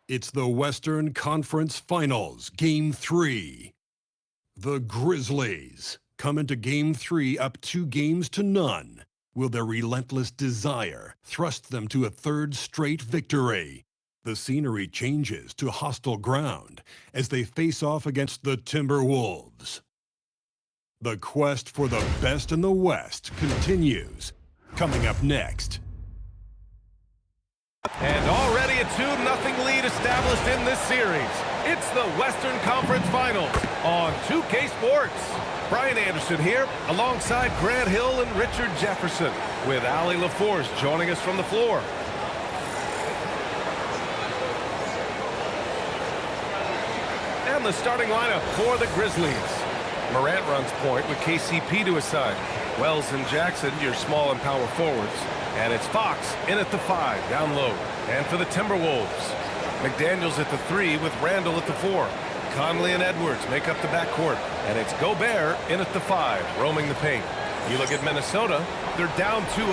It's the Western Conference Finals, Game 3. The Grizzlies come into Game 3 up 2-0. Will their relentless desire thrust them to a third straight victory? The scenery changes to hostile ground as they face off against the Timberwolves. The quest for the best in the West continues. Coming up next. And already a 2-0 lead established in this series. It's the Western Conference Finals on 2K Sports. Brian Anderson here, alongside Grant Hill and Richard Jefferson, with Allie LaForce joining us from the floor. And the starting lineup for the Grizzlies. Morant runs point with KCP to his side. Wells and Jackson, your small and power forwards. And it's Fox in at the 5, down low. And for the Timberwolves, McDaniels at the 3 with Randall at the 4. Conley and Edwards make up the backcourt. And it's Gobert in at the 5, roaming the paint. You look at Minnesota, they're down 2-0.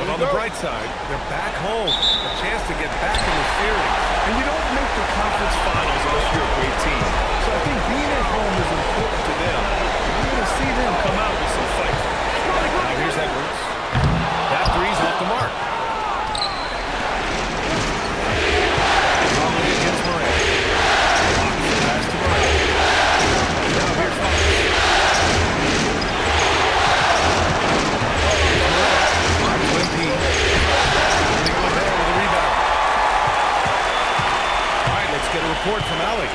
But on the bright side, they're back home. A chance to get back in the series. And you don't make the conference finals unless you're a great team. So I think being at home is important to them. You're going to see them come out with some fight. Now here's Edwards. That three's off the mark. Conley against Morant. Pass to Morant. Now here's Fox. Back to Embiid. Rudy Gobert with a rebound. All right, let's get a report from Allie.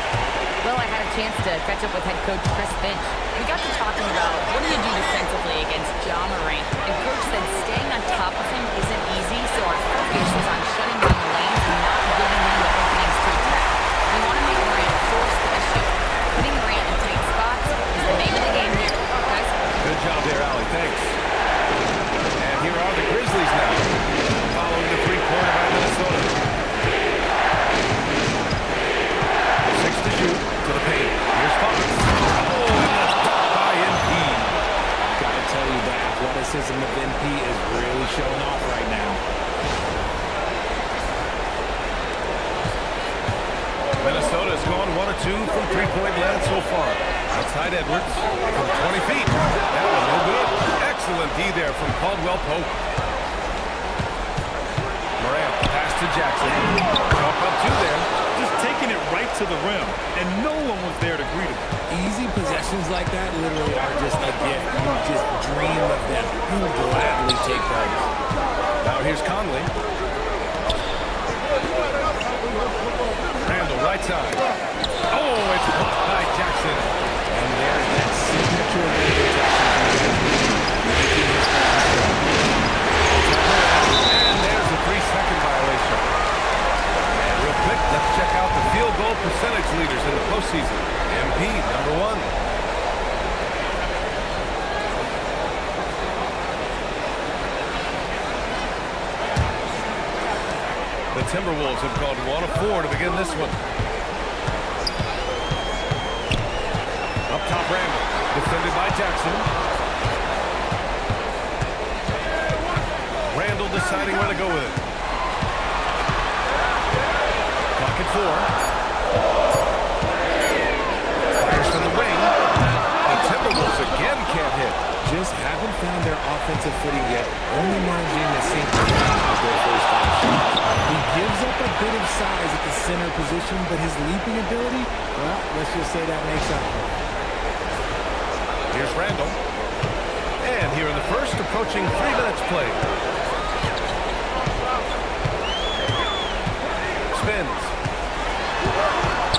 Well, I had a chance to catch up with head coach Chris Finch. We got to talking about what do you do defensively against Ja Morant. And coach said staying on top of him isn't easy, so our focus is on shutting down the lanes and not giving him the openings to attack. We want to make Morant force the issue. Putting Morant in tight spots is the name of the game here, guys. Good job there, Allie. Thanks. And here are the Grizzlies now, following the three-pointer by Minnesota. 6 to shoot to the paint. Here's Fox. Oh, and the block by Embiid. Gotta tell you, the athleticism of MP is really showing off right now. Minnesota's gone 1 of 2 from three-point land so far. Outside Edwards from 20 feet. That was no good. Excellent D there from Caldwell Pope. Morant pass to Jackson. Jump up 2 there. Just taking it right to the rim, and no one was there to greet him. Easy possessions like that literally are just a gift. You just dream of them. You would gladly take those. Now here's Conley. Randall, right side. Oh, it's blocked by Jackson. And there's that signature rim protection. And there's a 3-second violation. And real quick, let's check out the field goal percentage leaders in the postseason. MP, number 1. The Timberwolves have gone 1 of 4 to begin this one. Up top, Randall, defended by Jackson. Randall deciding where to go with it. Clock at 4. Fires from the wing. The Timberwolves again can't hit. Just haven't found their offensive footing yet, only managing to sink with their first 5 shots. He gives up a bit of size at the center position, but his leaping ability, well, let's just say that makes up. Here's Randall. And here in the first, approaching 3 minutes played. Spins.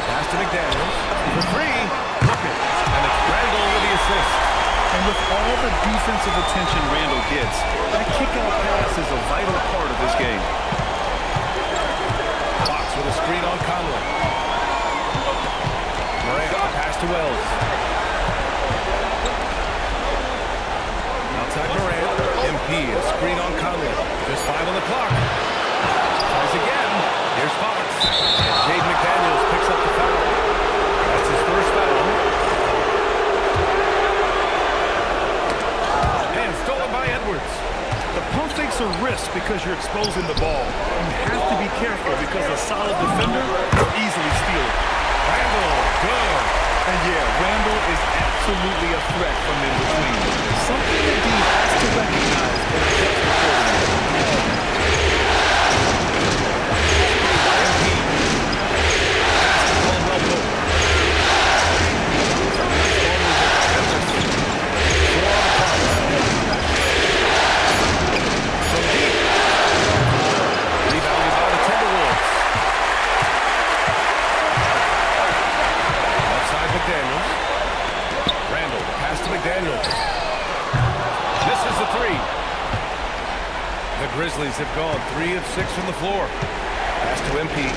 Pass to McDaniels. For 3. Look it. And it's Randall with the assist. And with all the defensive attention Randall gets, that kick-out pass is a vital part of this game. Fox with a screen on Conley. to Wells. Outside Morant. MP, a screen on Conley. Just 5 on the clock. Tries again. Here's Fox. And Jaden McDaniels picks up the foul. That's his first foul. And stolen by Edwards. The pump fakes a risk because you're exposing the ball. You have to be careful because a solid defender will easily steal it. Randall, good. And yeah, Randall is absolutely a threat from in between. Something that D has to recognize and adjust accordingly. McDaniels. Misses the three. The Grizzlies have gone 3 of 6 from the floor. Pass to MP.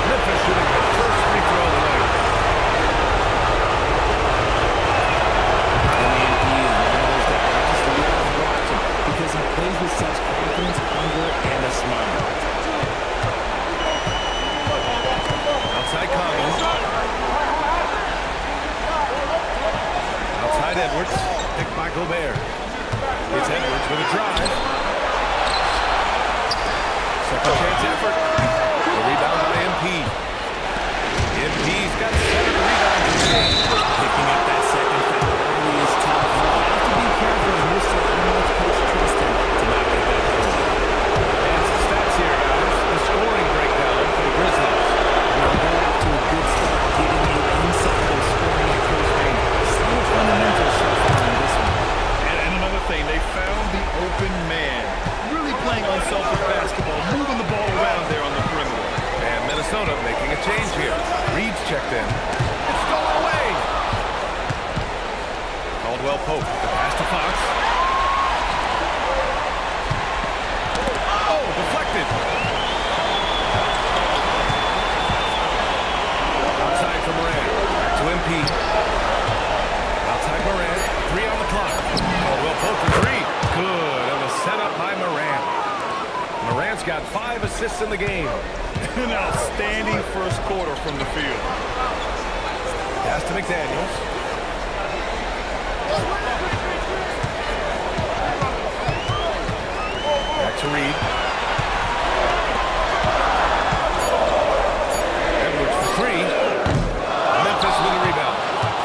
Memphis shooting their first free throw of the night. Because he plays with such confidence, hunger, and a smile. Outside Conley. Outside Edwards. Picked by Gobert. It's Edwards with a drive. Second chance effort. The rebound by MP. MP's got 7 rebounds. Picking up that second foul early is tough. You have to be careful in this set how much coach trusts him to not get that goal. And some stats here, guys. The scoring breakdown for the Grizzlies. They're off to a good start, getting you inside and scoring at close range. Solid fundamentals so far in this one. And another thing, they found the open man. Really playing unselfish basketball, moving the ball around there on the perimeter. And Minnesota making a change here. Reed's checked in. It's stolen away. Caldwell Pope. The pass to Fox. Oh, deflected. Outside for Morant. Back to MP. Outside Morant. 3 on the clock. Caldwell Pope for 3. Good. And the setup by Morant. Morant's got 5 assists in the game. An outstanding first quarter from the field. Pass to McDaniels. Back to Reed. Edwards for 3. Memphis with a rebound.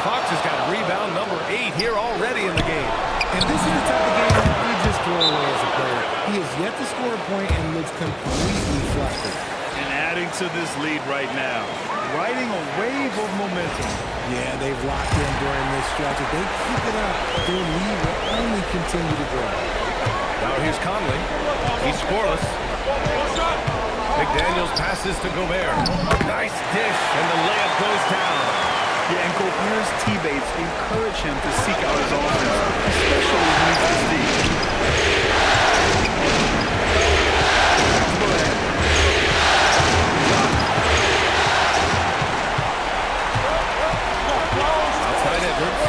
Fox has got rebound number 8 here already in the game. And this is the type of game you just throw away as a player. He has yet to score a point and looks completely flustered. And adding to this lead right now, riding a wave of momentum. Yeah, they've locked in during this stretch. If they keep it up, their lead will only continue to grow. Now here's Conley. He's scoreless. McDaniels passes to Gobert. Nice dish, and the layup goes down. Yeah, and Gobert's teammates encourage him to seek out his offense, especially when he's this deep. Outside Edwards.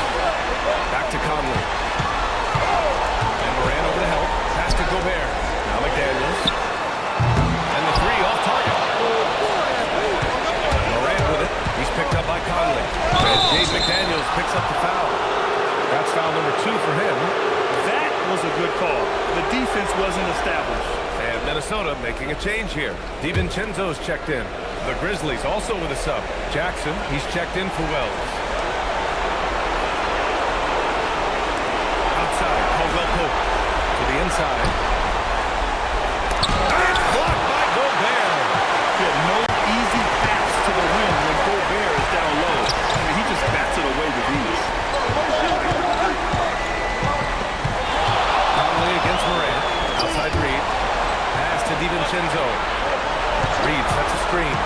Back to Conley. And Morant over to help. Pass to Gobert. Now McDaniels. And the 3 off target. Morant with it. He's picked up by Conley. And Jaden McDaniels picks up the foul. That's foul number 2 for him. That was a good call. The defense wasn't established. And Minnesota making a change here. DiVincenzo's checked in. The Grizzlies also with a sub. Jackson, he's checked in for Wells. Outside, Caldwell Pope to the inside. It's blocked by Gobert. Yeah, no easy pass to the rim when Gobert is down low. I mean, he just bats it away with ease. Conley against Morant. Outside Reed. Pass to DiVincenzo. Reed sets a screen.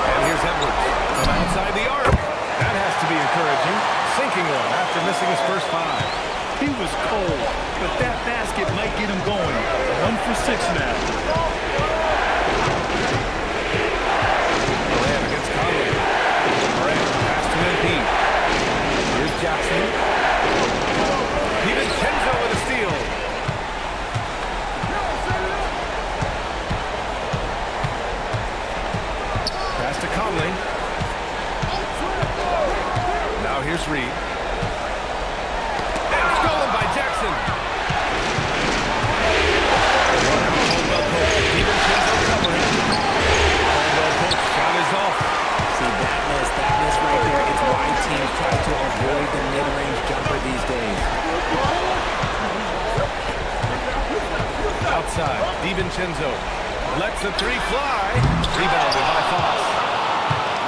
And here's Edwards from outside the arc. That has to be encouraging. Sinking one after missing his first 5. He was cold, but that basket might get him going. 1 for 6 now. Morant against Conley. Morant pass to MP. Here's Jackson. DiVincenzo with a steal. Pass to Conley. Now here's Reed. And stolen by Jackson. DiVincenzo covering. Shot is off. See, that miss right there. It's why teams try to avoid the mid-range jumper these days. Outside, DiVincenzo lets the three fly. Rebounded by Fox.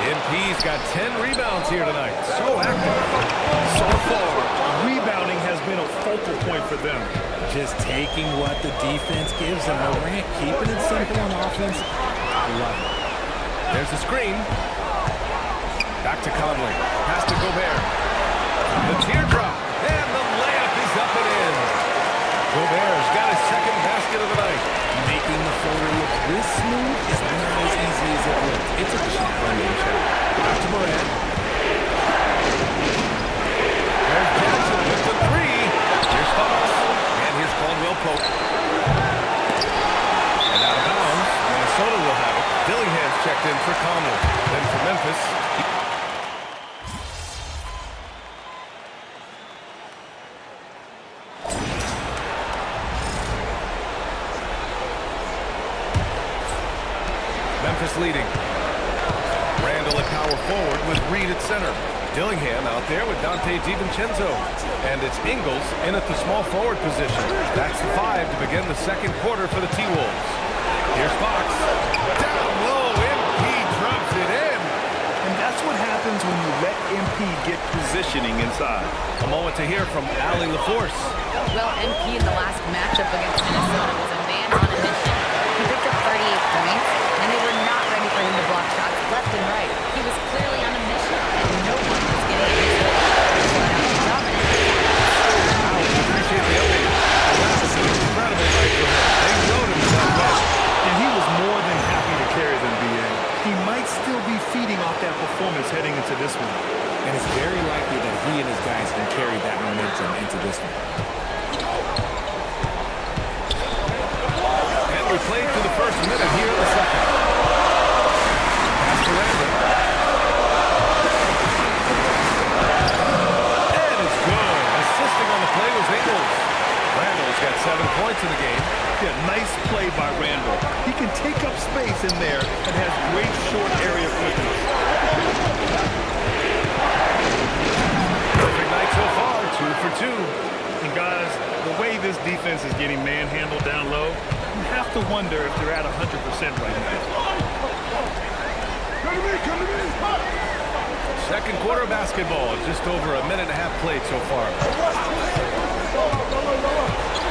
MP's got 10 rebounds here tonight. So active. So far, rebounding has been a focal point for them. Just taking what the defense gives them. Morant keeping it simple on offense. I love it. There's the screen. Back to Conley. Pass to Gobert. The teardrop. And the layup is up and in. Gobert's got his second basket of the night. Making the floater look this smooth is not as easy as it looks. It's a challenging shot. Back to Morant. There's Jackson with the three. Here's Fox. And here's Caldwell Pope. And out of bounds. Minnesota will have it. Dillingham's checked in for Conley. Then for Memphis. Memphis leading. Randall at power forward with Reed at center. Dillingham out there with Dante DiVincenzo. And it's Ingles in at the small forward position. That's the 5 to begin the second quarter for the T-Wolves. Here's Fox. Down low, MP drops it in. And that's what happens when you let MP get positioning inside. A moment to hear from Allie LaForce. Well, MP in the last matchup against Minnesota was a man on a mission. He picked up 38 points, and they were not ready for him to block shots left and right. He was clearly on a mission, and no one was getting in his way. I appreciate the update. That was an incredible night for him. They rode him so well. And he was more than happy to carry them, BA. He might still be feeding off that performance heading into this one. And it's very likely that he and his guys can carry that momentum into this one. And we played through the first minute here in the second. Pass to Randall. And it's good. Assisting on the play was Ingles. Randall's got 7 points in the game. Yeah, nice play by Randall. He can take up space in there and has great short area quickness. Perfect night so far, 2 for 2. And guys, the way this defense is getting manhandled down low, you have to wonder if they're at 100% right now. Second quarter basketball, just over a minute and a half played so far.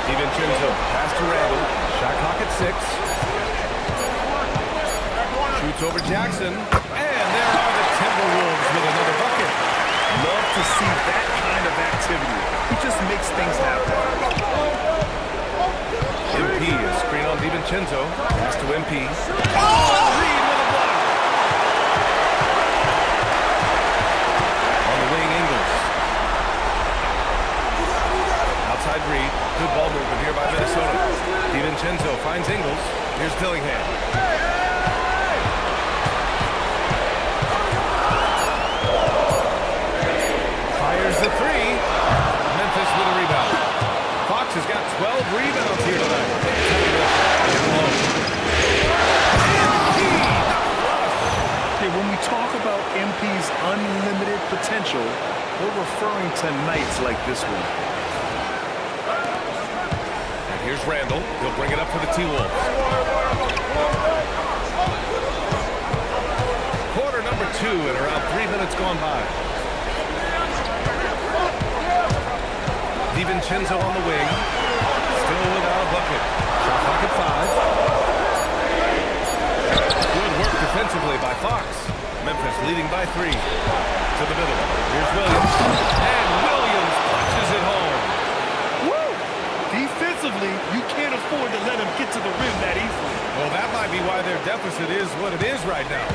DiVincenzo, pass to Randall, shot clock at 6. Shoots over Jackson, and there are the Timberwolves with another bucket. Love to see that kind of activity. He just makes things happen. MP, a screen on DiVincenzo, pass to MP. Oh, Reed with a block. On the wing, Ingles. Outside Reed, good ball movement here by Minnesota. DiVincenzo finds Ingles. Here's Dillingham. Fires the three. Memphis with a rebound. Fox has got 12 rebounds here tonight. Hey, when we talk about MP's unlimited potential, we're referring to nights like this one. And here's Randall. He'll bring it up for the T-Wolves. Quarter number 2 and around 3 minutes gone by. DiVincenzo on the wing. Still without a bucket. Shot clock at 5. Good work defensively by Fox. Memphis leading by 3. To the middle. Here's Williams. And Williams punches it home. deficit is what it is right now.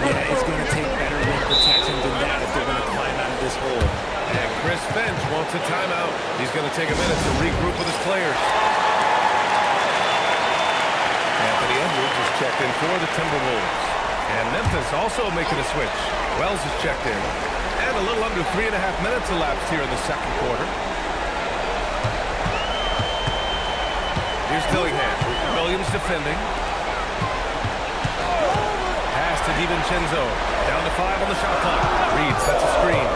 Yeah, it's going to take better rim protection than that if they're going to climb out of this hole. And Chris Finch wants a timeout. He's going to take a minute to regroup with his players. Anthony Edwards is checked in for the Timberwolves. And Memphis also making a switch. Wells is checked in. And a little under 3.5 minutes elapsed here in the second quarter. Here's Dillingham. Williams defending. Pass to DiVincenzo. Down to 5 on the shot clock. Reed sets a screen.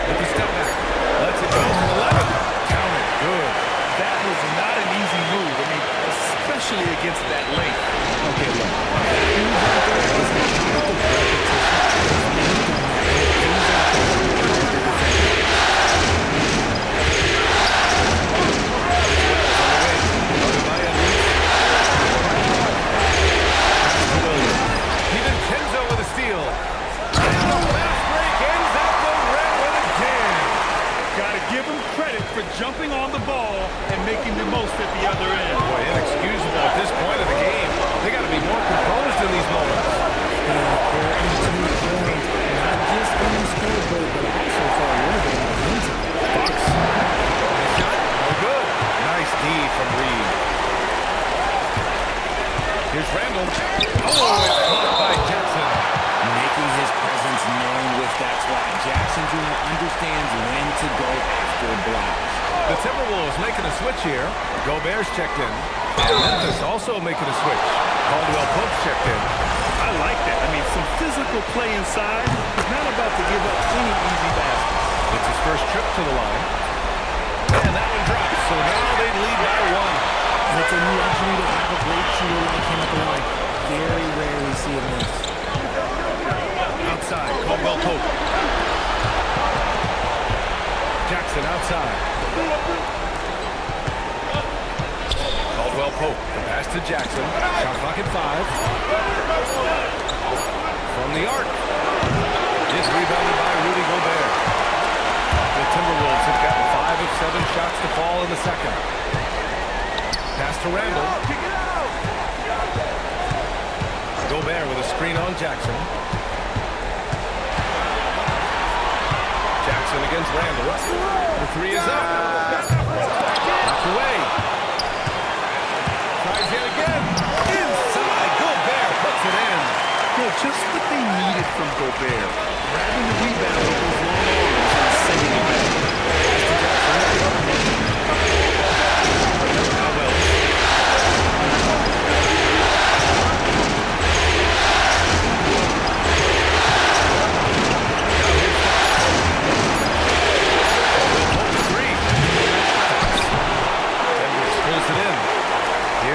With the step back. Lets it go to 11. Count it. Good. That was not an easy move. I mean, especially against that length. Okay, look. That move right there is a kind of repetition. DiVincenzo with a steal. And the fast break ends at the rim with a jam. Got to give him credit for jumping on the ball and making the most at the other end. Boy, inexcusable at this point of the game. They got to be more composed in these moments. Not just on the scoreboard, but also for a little bit of momentum. Fox. Nice shot. No good. Nice D from Reed. Here's Randall. Oh, it's blocked by Jackson. Making his presence known with that swat. Jackson Jr. understands when to go after blocks. The Timberwolves making a switch here. Gobert's checked in. And Memphis also making a switch. Caldwell Pope's checked in. I like that. I mean, some physical play inside. He's not about to give up any easy baskets. It's his first trip to the line. And that one drops. So now they lead by 1. And it's a luxury to have a great shooter like him at the line. Very rarely see him miss. Outside, Caldwell Pope. Jackson outside. Caldwell Pope. The pass to Jackson. Shot clock at 5. From the arc. It's rebounded by Rudy Gobert. The Timberwolves have gotten 5 of 7 shots to fall in the second. Pass to Randall. Gobert with a screen on Jackson. Jackson against Randall. The 3 is up. Knocked away. Tries yet again. Inside. Gobert puts it in. Just what they needed from Gobert. Grabbing the rebound with those long arms and sending it back.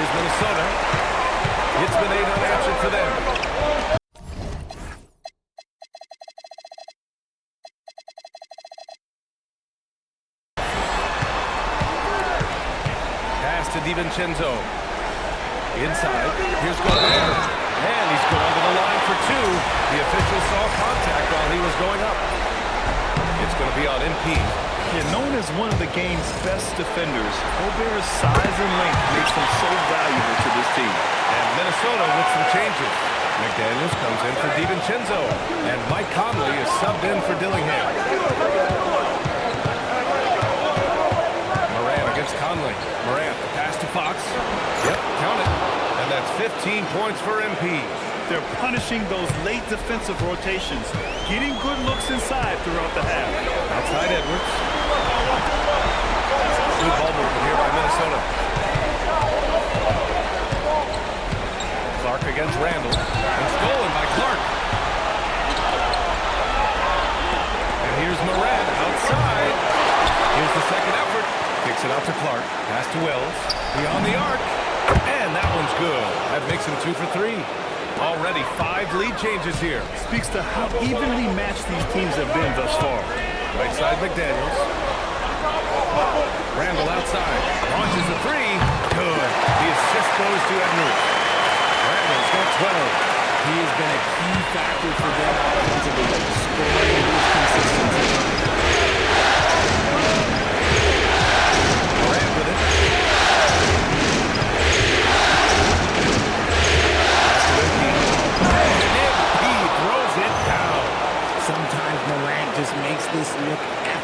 Minnesota. It's been 8 unanswered for them. Pass to DiVincenzo. Inside. Here's Gobert. And he's going to the line for 2. The official saw contact while he was going up. It's going to be on MP. Yeah, known as one of the game's best defenders, Gobert's size and length makes him so valuable to this team. And Minnesota with some changes. McDaniels comes in for DiVincenzo. And Mike Conley is subbed in for Dillingham. Morant against Conley. Morant, the pass to Fox. Yep, count it. And that's 15 points for MP. They're punishing those late defensive rotations, getting good looks inside throughout the half. Outside Edwards. Good ball movement here by Minnesota. Clark against Randall. And stolen by Clark. And here's Morant outside. Here's the second effort. Kicks it out to Clark. Pass to Wells. Beyond the arc. And that one's good. That makes him 2 for 3. Already 5 lead changes here. Speaks to how evenly matched these teams have been thus far. Right side McDaniels. Randall outside. Launches a 3. Good. The assist goes to Edwards. Randall's got 12. He has been a key factor for them offensively, scoring with consistency. Morant with it.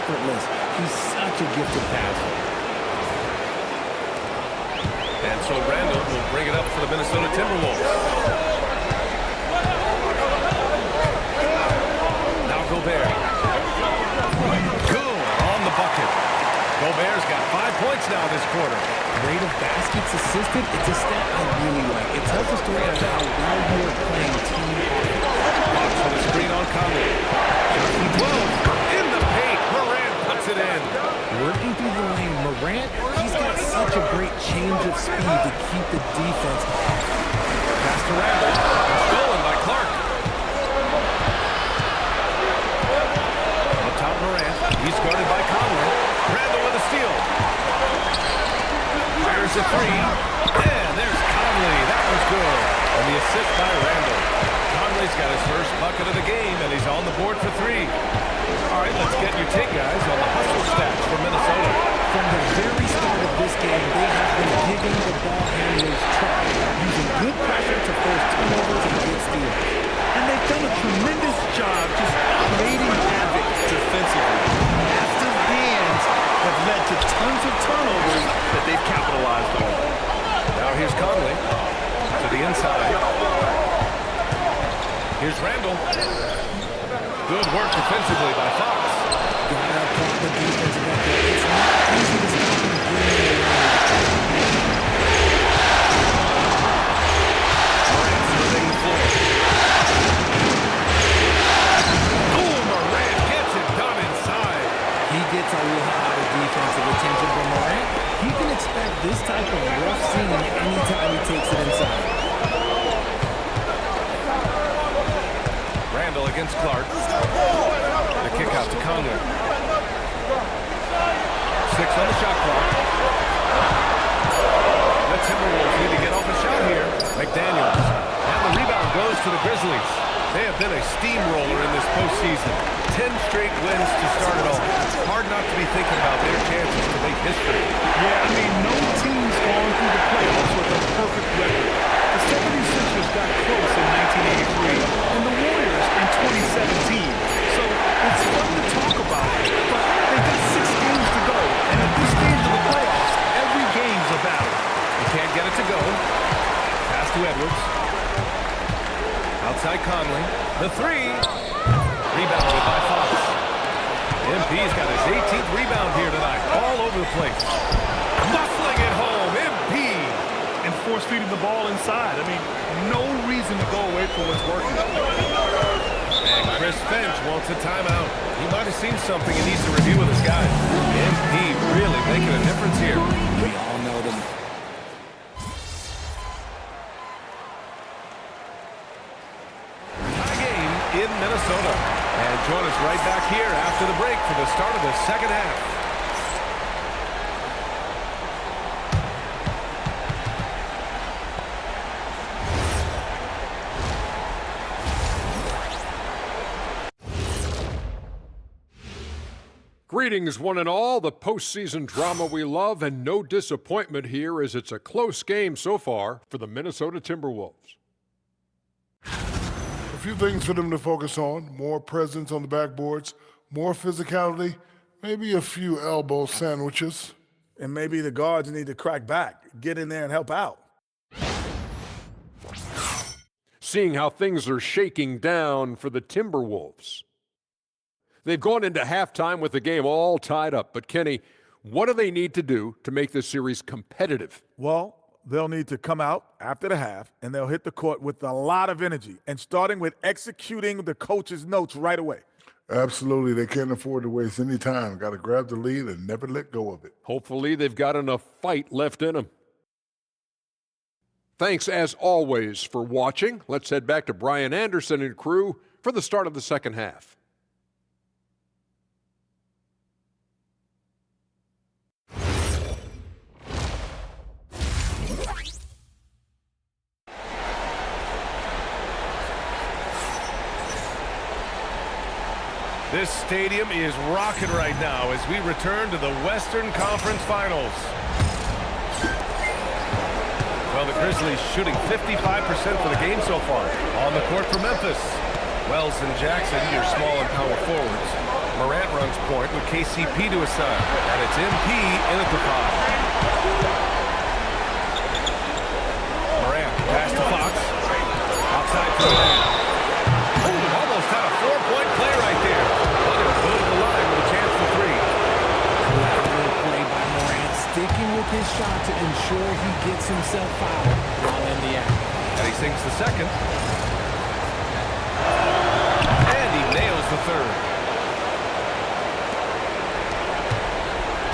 effortless. He's such a gifted passer. And so Randall will bring it up for the Minnesota Timberwolves. Now Gobert. Good on the bucket. Gobert's got 5 points now this quarter. Rate of baskets assisted, it's a stat I really like. It tells a story of how well you are playing team offense. Fox with a screen on Conley. 12 in the paint. Morant puts it in. Working through the lane, Morant, he's got such a great change of speed to keep the defense off. Pass to Randall. Stolen by Clark. Up top Morant. He's guarded by Conley. Randall with a steal. Fires a three. And there's Conley. That was good. And the assist by Randall. Conley's got his first bucket of the game, and he's on the board for three. All right, let's get your take, guys, on the hustle stats for Minnesota. From the very start of this game, they have been giving the ball handlers trouble, using good pressure to force turnovers and get steals. And they've done a tremendous job just creating havoc defensively. Active hands have led to tons of turnovers that they've capitalized on. Now here's Conley to the inside. Here's Randall. Good work defensively by Fox. Gotta applaud the defensive effort. It's not easy to stop them getting in the lane. Morant surveying the floor. Oh, Morant gets it done inside. He gets a lot of defensive attention from Morant. He can expect this type of rough scene anytime he takes it inside. Randall against Clark. The kick out to Conley. 6 on the shot clock. The Timberwolves need to get off a shot here. McDaniels. And the rebound goes to the Grizzlies. They have been a steamroller in this postseason. 10 straight wins to start it off. Hard not to be thinking about their chances to make history. Yeah, I mean, no team's gone through the playoffs with a perfect record. The 76ers got close in 1983, and the Warriors in 2017. So it's fun to talk about, but they've got 6 games to go. And at this stage of the playoffs, every game's a battle. You can't get it to go. Pass to Edwards. Outside Conley. The three. Rebounded by Fox. MP's got his 18th rebound here tonight. All over the place. Muscling it home. MP. And force-feeding the ball inside. I mean, no reason to go away from what's working. And Chris Finch wants a timeout. He might have seen something he needs to review with his guys. MP really making a difference here. We all know them. Tie game in Minnesota. And join us right back here after the break for the start of the second half. Greetings, one and all. The postseason drama we love, and no disappointment here as it's a close game so far for the Minnesota Timberwolves. A few things for them to focus on: more presence on the backboards, more physicality, maybe a few elbow sandwiches. And maybe the guards need to crack back, get in there and help out. Seeing how things are shaking down for the Timberwolves. They've gone into halftime with the game all tied up. But, Kenny, what do they need to do to make this series competitive? Well, they'll need to come out after the half, and they'll hit the court with a lot of energy, and starting with executing the coach's notes right away. Absolutely. They can't afford to waste any time. Got to grab the lead and never let go of it. Hopefully they've got enough fight left in them. Thanks, as always, for watching. Let's head back to Brian Anderson and crew for the start of the second half. This stadium is rocking right now as we return to the Western Conference Finals. Well, the Grizzlies shooting 55% for the game so far. On the court for Memphis. Wells and Jackson, your small and power forwards. Morant runs point with KCP to his side. And it's MP in at the 5. Morant, pass to Fox. Outside for Morant. Ooh, almost had a 4-point play right there. But he'll go to the line with a chance for 3. Clever play by Morant, sticking with his shot to ensure he gets himself fouled while in the act. And he sinks the second. And he nails the third.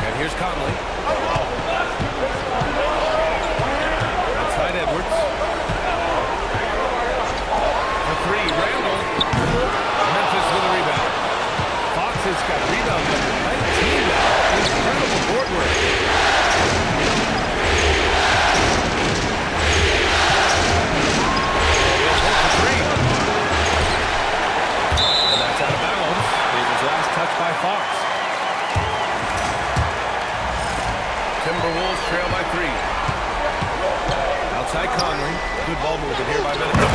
And here's Conley. Outside Edwards. For 3, Randall. Memphis with a rebound. Fox has got rebound number 19 now. Incredible board work. And that's out of bounds. It was last touched by Fox. Timberwolves trail by 3. Outside Conley. Good ball movement here by Minnesota.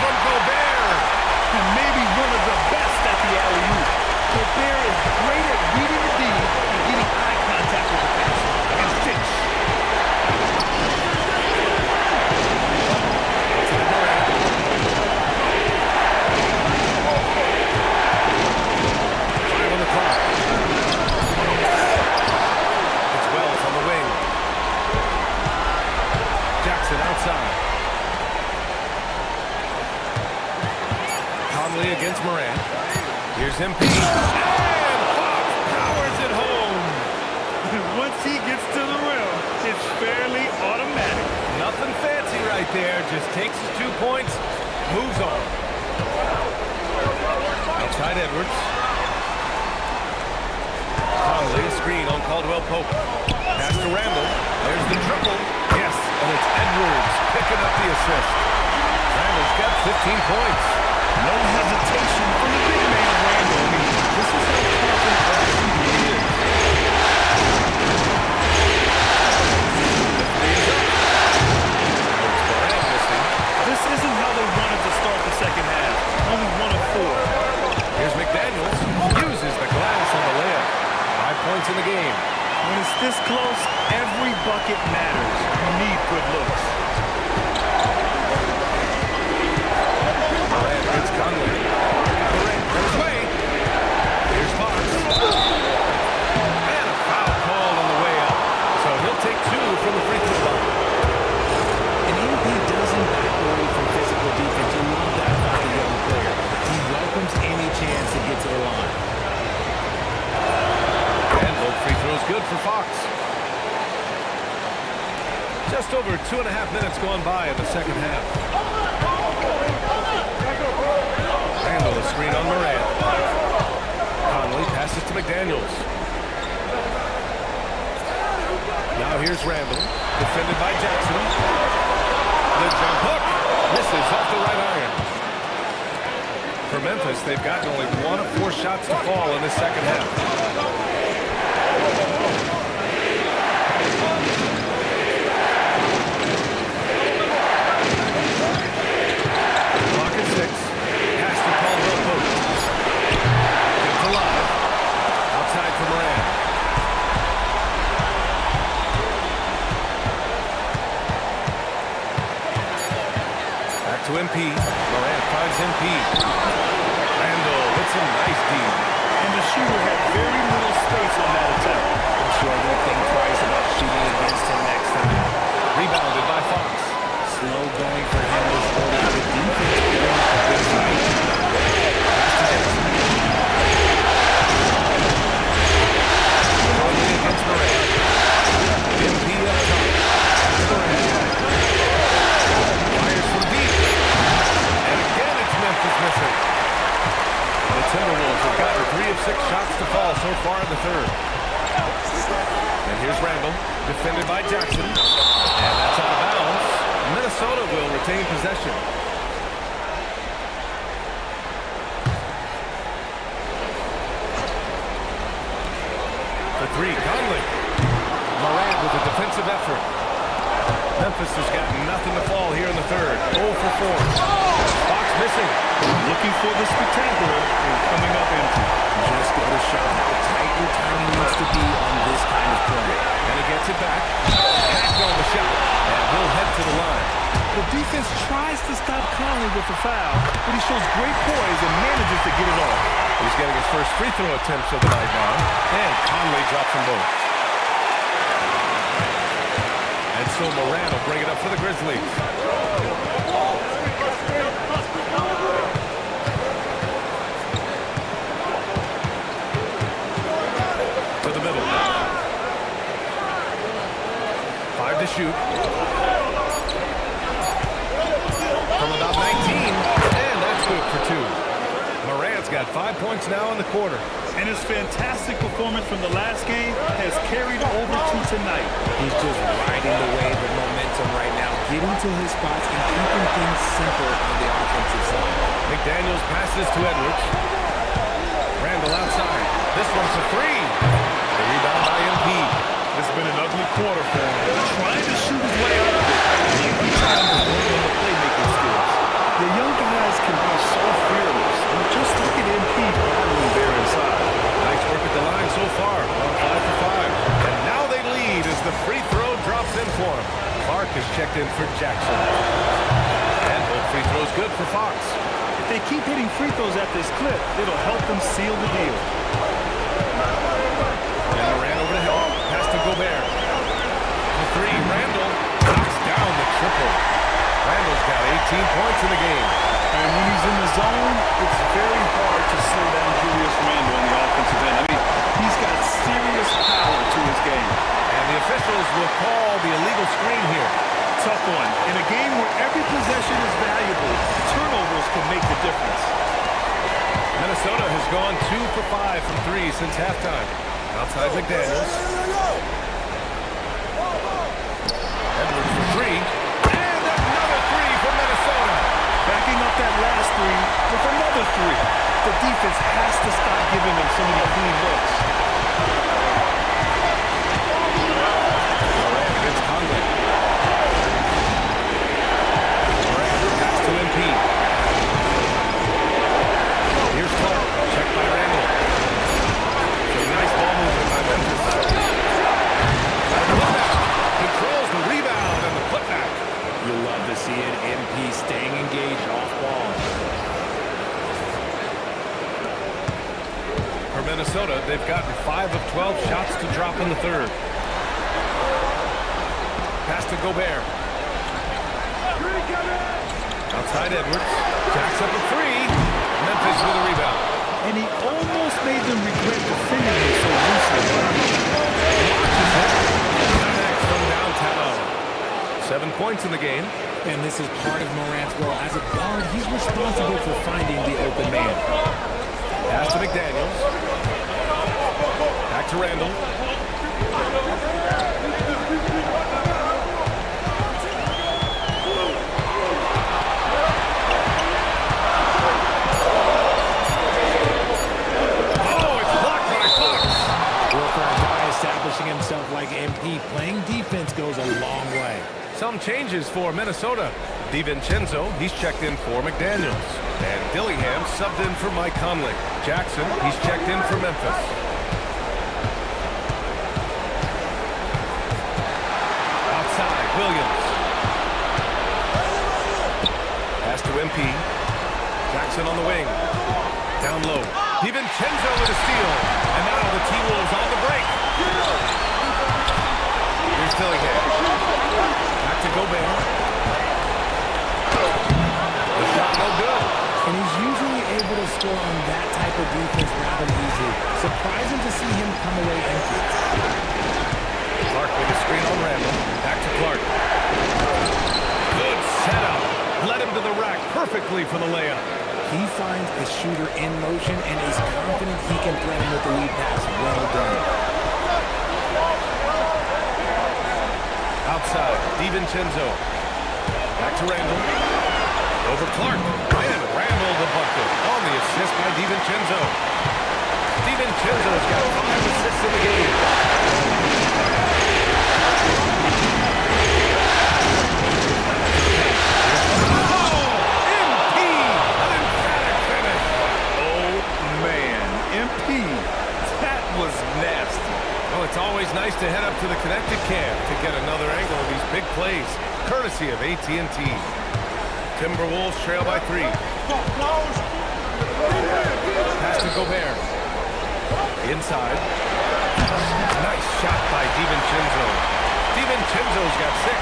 From Gobert. And maybe one of the best at the alley-oop. Gobert is great at reading the D and getting eye contact with the passer. And Finch. Outside Morant. 5 on the clock. It's Wells on the wing. Jackson outside. Conley against Morant. Here's MP. And Fox powers it home. Once he gets to the rim, it's fairly automatic. Nothing fancy right there. Just takes his 2 points, moves on. Outside Edwards. Conley, a screen on Caldwell Pope. Pass to Randall. There's the triple. Yes, and it's Edwards picking up the assist. Randall's got 15 points. No hesitation from the big man, Randall. I mean, this is how confident of a shooter he is. This isn't how they wanted to start the second half. Only 1 of 4. Here's McDaniels. Uses the glass on the layup. 5 points in the game. When it's this close, every bucket matters. You need good looks. Morant hits Conley. Morant goes away. Here's Fox. And a foul call on the way up. So he'll take 2 from the free throw line. And MP doesn't back away from physical defense. You love that about the young player. He welcomes any chance to get to the line. And both free throws good for Fox. Just over 2.5 minutes gone by in the second half. Randall, a screen on Morant. Conley passes to McDaniels. Now here's Randall, defended by Jackson. The jump hook misses off the right iron. For Memphis, they've gotten only 1 of 4 shots to fall in this second half. Clock at 6. Pass to Caldwell Pope. Kept alive. Outside for Morant. Back to MP. Morant finds MP. Randall with some nice D. And the shooter had very little space on that attempt. I'm sure they'll think twice about shooting against him next time. Rebounded by Fox. Slow going for him was holding the defense putting up a good fight. Pass to Jackson. Conley against Morant. MP up top. Pass to Morant. Fires from deep. And again it's Memphis missing. The Timberwolves have gotten 3 of 6 shots to fall so far in the third. And here's Randall, defended by Jackson. And that's out of bounds. Minnesota will retain possession. For 3, Conley. Morant with a defensive effort. Memphis has got nothing to fall here in the third. 0 for 4. Fox missing. Looking for the spectacular and coming up empty. Just go to show how tight your timing needs to be on this kind of play. And he gets it back. Hacked on the shot. And he'll head to the line. The defense tries to stop Conley with the foul, but he shows great poise and manages to get it off. He's getting his first free throw attempts of the night now. And Conley drops them both. And so Morant will bring it up for the Grizzlies. To the middle. 5 to shoot. From about 19. And that's good for 2. Morant's got 5 points now in the quarter. And his fantastic performance from the last game has carried over to tonight. He's just riding the wave of momentum right now, getting to his spots and keeping things simple on the offensive side. McDaniels passes to Edwards. Randall outside. This one's a 3. The rebound by MP. It's been an ugly quarter for him. Trying to shoot his way out of it. Maybe time to work on the playmaking skills. The young guys can be so fearless. And just look at MP battling there inside. Nice work at the line so far. 5 for 5. And now they lead as the free throw drops in for him. Clark is checked in for Jackson. And both free throws good for Fox. If they keep hitting free throws at this clip, it'll help them seal the deal. And Morant over the hill. Pass to Gobert. The 3. Randall knocks down the triple. Randall's got 18 points in the game. And when he's in the zone, it's very hard to slow down Julius Randle on the offensive end. I mean, he's got serious power to his game. And the officials will call the illegal screen here. Tough one. In a game where every possession is valuable, turnovers can make the difference. Minnesota has gone 2 for 5 from 3 since halftime. Outside McDaniels. Edwards for 3. And another 3 for Minnesota. Backing up that last 3 with another 3. The defense has to stop giving them so many clean looks. Morant against Conley. Morant pass to MP. Here's Clark. Checked by Randall. So nice ball movement by Memphis. Controls the rebound and the putback. You'll love to see it. MP staying engaged off ball. For Minnesota, they've gotten 5 of 12 shots to drop in the third. Pass to Gobert. Outside Edwards. Jacks up a 3. Memphis with a rebound. And he almost made them regret defending him so loosely. Watches it. Next from downtown. 7 points in the game. And this is part of Morant's role. As a guard, he's responsible for finding the open man. Pass to McDaniels. Back to Randall. Oh, it's blocked by Fox. Well, for a guy establishing himself like MP, playing defense goes a long way. Some changes for Minnesota. DiVincenzo, he's checked in for McDaniels. And Dillingham subbed in for Mike Conley. Jackson, he's checked in for Memphis. Outside, Williams. Pass to MP. Jackson on the wing. Down low. DiVincenzo with a steal. And now the T-Wolves on the break. Here's Dillingham. Back to Gobert. The shot no good. And he's usually able to score on that type of defense rather easily. Surprising to see him come away empty. Clark with a screen on Randall. Back to Clark. Good setup. Led him to the rack perfectly for the layup. He finds a shooter in motion and is confident he can threaten with the lead pass. Well done. Outside, DiVincenzo. Back to Randall. Over Clark. And Randall the bucket on the assist by DiVincenzo. DiVincenzo's got 5 assists in the game. it's always nice to head up to the connected cam to get another angle of these big plays, courtesy of AT&T. Timberwolves trail by 3. Pass to Gobert. Inside. Nice shot by DiVincenzo. DiVincenzo's got 6.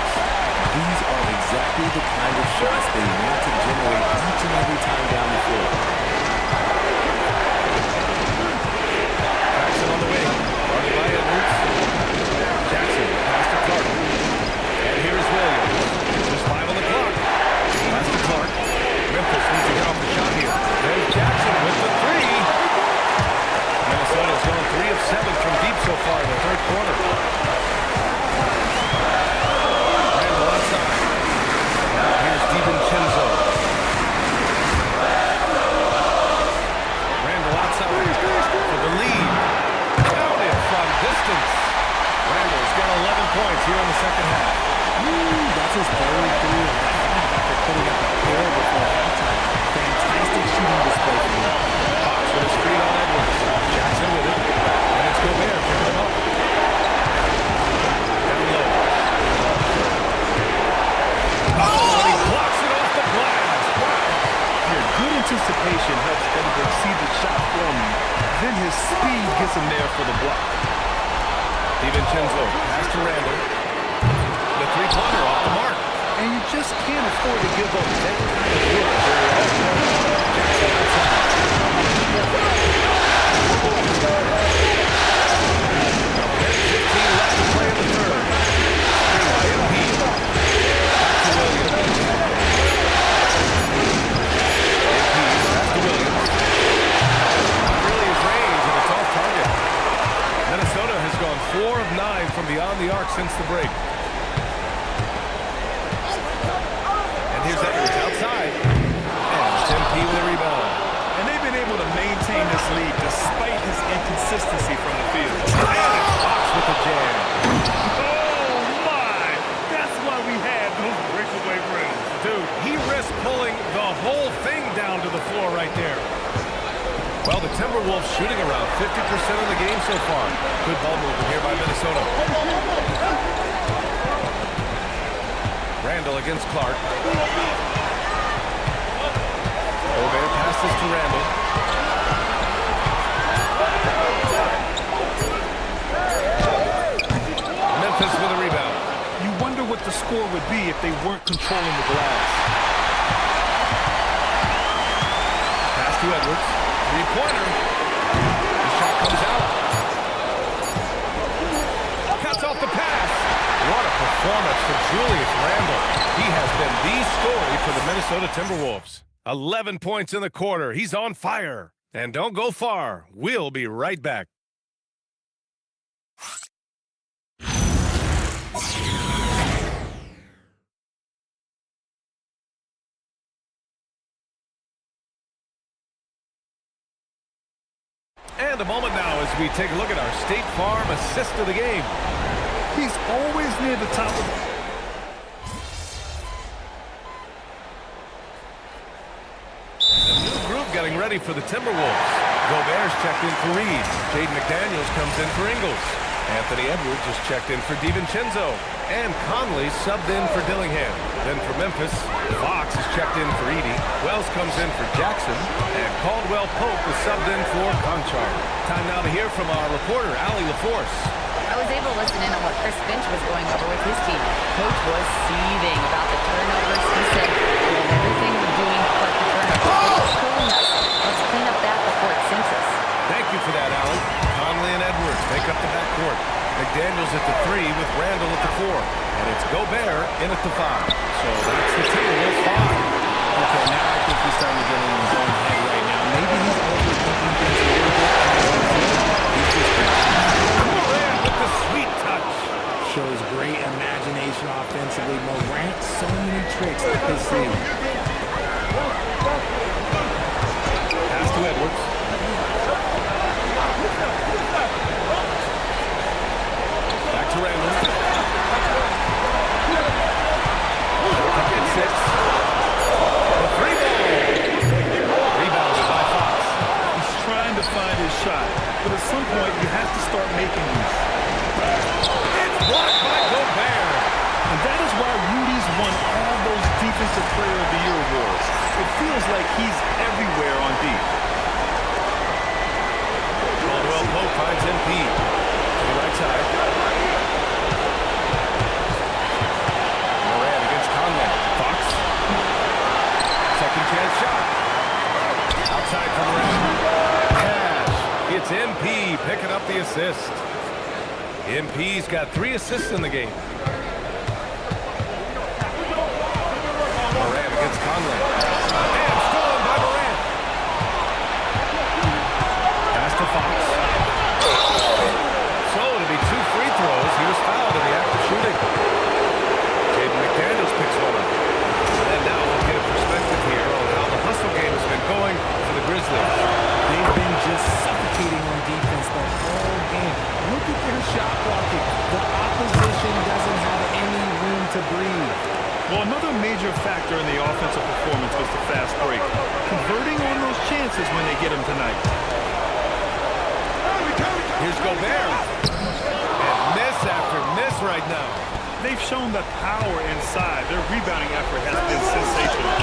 These are exactly the kind of shots they want to generate each and every time down the floor. Jackson on the wing. Running by Edwards. Jackson pass to Clark. And here's Williams. Just 5 on the clock. Pass to Clark. Memphis needs to get off the shot here. There's Jackson with the 3. Minnesota's gone 3 of 7 from deep so far in the third quarter. Randall outside. Now here's DiVincenzo. Randall outside for the lead. Counted from distance. Randall's got 11 points here in the second half. That's his third 3 of the half after putting up a pair before halftime. Fantastic shooting display from him. Fox with a screen on Edwards. Jackson with it. And it's Gobert picking him up. Down low. Oh, and he blocks it off the glass. Wow. Here, good anticipation helps Edwards see the shot forming. Then his speed gets him there for the block. DiVincenzo pass to Randall. The three-pointer off the mark. And you just can't afford to give up that kind of look very often. Jackson outside. 10:15 left to play in the third. Screen by Embiid. Back to Williams. Embiid back to Williams. Not really his range, and it's off target. Minnesota has gone 4 of 9 from beyond the arc since the break. And here's Edwards outside. And Tim P with a rebound. And they've been able to maintain this lead despite his inconsistency from the field. And it's Fox with the jam. Oh, my! That's why we have those breakaway rims. Dude, he risked pulling the whole thing down to the floor right there. Well, the Timberwolves shooting around 50% of the game so far. Good ball movement here by Minnesota. Randall against Clark. Gobert passes to Randall. Memphis with a rebound. You wonder what the score would be if they weren't controlling the glass. Pass to Edwards. Three-pointer. The shot comes out. Cuts off the pass. What a performance for Julius Randle. He has been the story for the Minnesota Timberwolves. 11 points in the quarter. He's on fire. And don't go far. We'll be right back. And a moment now as we take a look at our State Farm assist of the game. He's always near the top of the... A new group getting ready for the Timberwolves. Gobert's checked in for Reed. Jaden McDaniels comes in for Ingles. Anthony Edwards is checked in for DiVincenzo. And Conley subbed in for Dillingham. Then for Memphis, Fox is checked in for Edey. Wells comes in for Jackson. And Caldwell Pope is subbed in for Conchar. Time now to hear from our reporter, Allie LaForce. I was able to listen in on what Chris Finch was going over with his team. Coach was seething about the turnovers. He said, we have everything we're doing but the turnovers. It's killing us. Let's clean up that before it sinks us. Thank you for that, Allie. Conley and Edwards make up the backcourt. McDaniels at the 3 with Randall at the 4. And it's Gobert in at the 5. So that's the Timberwolves 5. Okay, now I think he's starting to get in his own head right now. Maybe he's overthinking things a little bit. He's just Morant with the sweet touch. shows great imagination offensively. Morant, so many tricks up his sleeve. Pass to Edwards. Back to Randall. Pocket 6. The 3 ball. Rebounded by Fox. He's trying to find his shot, but at some point you have to start making these. Defensive Player of the Year awards. It feels like he's everywhere on D. Caldwell Pope finds MP to the right side. Morant against Conley. Fox. Second chance shot. Outside for Morant. Cash. It's MP picking up the assist. MP's got 3 assists in the game. Morant against Conley. And stolen by Morant. Pass to Fox. So it'll be 2 free throws. He was fouled in the act of shooting. Jaden McDaniels picks one up. And now we'll get a perspective here on how the hustle game has been going for the Grizzlies. They've been just suffocating on defense the whole game. Look at their shot blocking. The opposition doesn't have any room to breathe. Well, another major factor in the offensive performance was the fast break. Converting on those chances when they get them tonight. Here's Gobert. And miss after miss right now. They've shown the power inside. Their rebounding effort has been sensational.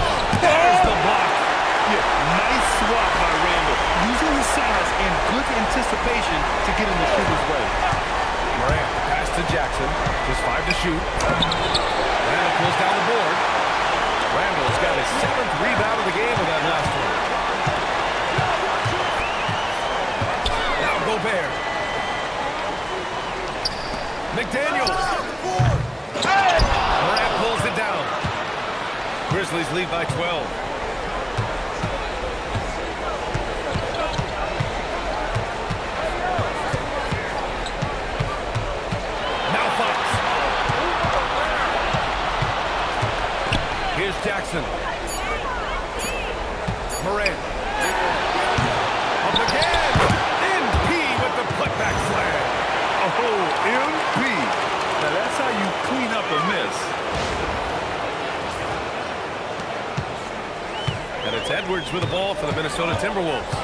There's the block. Yeah, nice swat by Randall. Using his size and good anticipation to get in the shooter's way. Morant, pass to Jackson. Just 5 to shoot. Randall pulls down the board. Randall's got his 7th rebound of the game with that last one. Now Gobert. McDaniels. Morant pulls it down. Grizzlies lead by 12. Here's Jackson. Morant. Up again. MP with the putback slam. Oh, MP. Now that's how you clean up a miss. And it's Edwards with the ball for the Minnesota Timberwolves.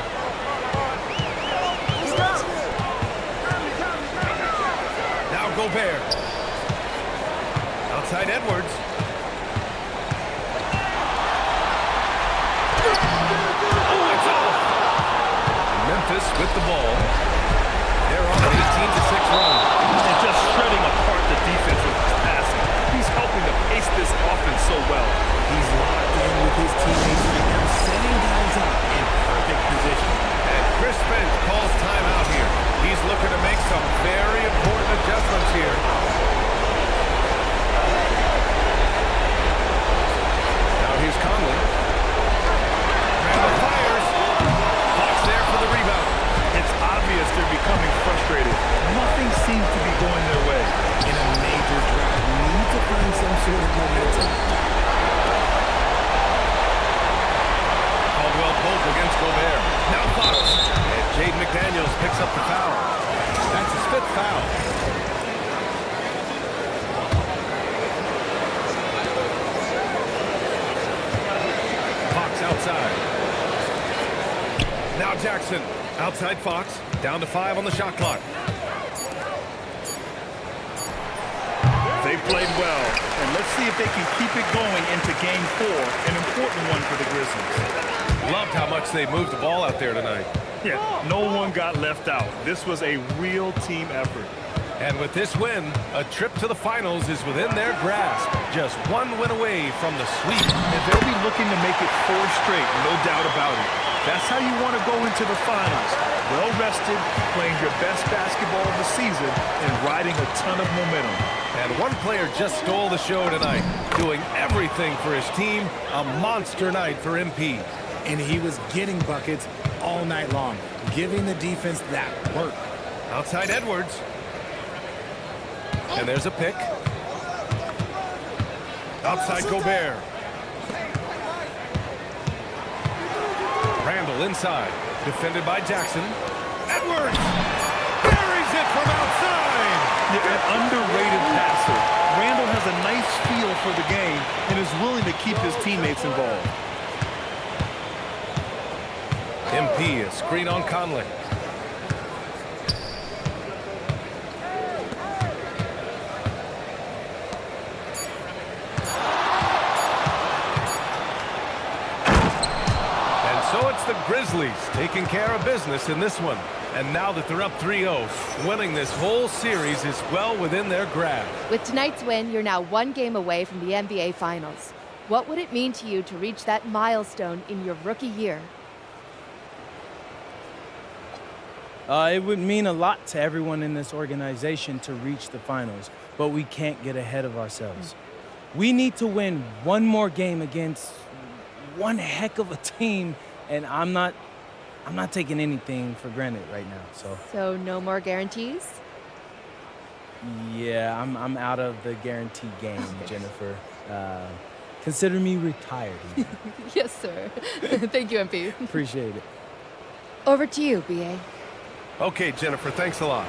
Now Gobert. Outside Edwards. Memphis with the ball. They're on an 18-6 run. And just shredding apart the defense with his passing. He's helping to pace this offense so well. He's locked in with his teammates right now, setting guys up in perfect position. And Chris Finch calls timeout here. He's looking to make some very important adjustments here. Now here's Conley. Randall fires. Fox there for the rebound. It's obvious they're becoming frustrated. Nothing seems to be going their way. In a major drought, you need to find some sort of momentum. Caldwell Pope against Gobert. Now Fox. And Jaden McDaniels picks up the foul. That's his 5th foul. Fox outside. Now Jackson. Outside Fox. Down to 5 on the shot clock. They played well, and let's see if they can keep it going into Game 4, an important one for the Grizzlies. Loved how much they moved the ball out there tonight. Yeah, no one got left out. This was a real team effort. And with this win, a trip to the finals is within their grasp. Just 1 win away from the sweep. And they'll be looking to make it 4 straight, no doubt about it. That's how you want to go into the finals. Well-rested, playing your best basketball of the season, and riding a ton of momentum. And one player just stole the show tonight, doing everything for his team. A monster night for MP. And he was getting buckets all night long, giving the defense that work. Outside Edwards. And there's a pick. Outside Gobert. Randall inside. Defended by Jackson. Edwards! Buries it from outside! Yeah, an underrated passer. Randall has a nice feel for the game and is willing to keep his teammates involved. MP, a screen on Conley. Grizzlies taking care of business in this one. And now that they're up 3-0, winning this whole series is well within their grasp. With tonight's win, you're now one game away from the NBA Finals. What would it mean to you to reach that milestone in your rookie year? It would mean a lot to everyone in this organization to reach the finals, but we can't get ahead of ourselves. We need to win one more game against one heck of a team, and I'm not taking anything for granted right now. So no more guarantees? Yeah, I'm out of the guarantee game, Jennifer. Consider me retired. Yes, sir. Thank you, MP. Appreciate it. Over to you, BA. Okay, Jennifer, thanks a lot.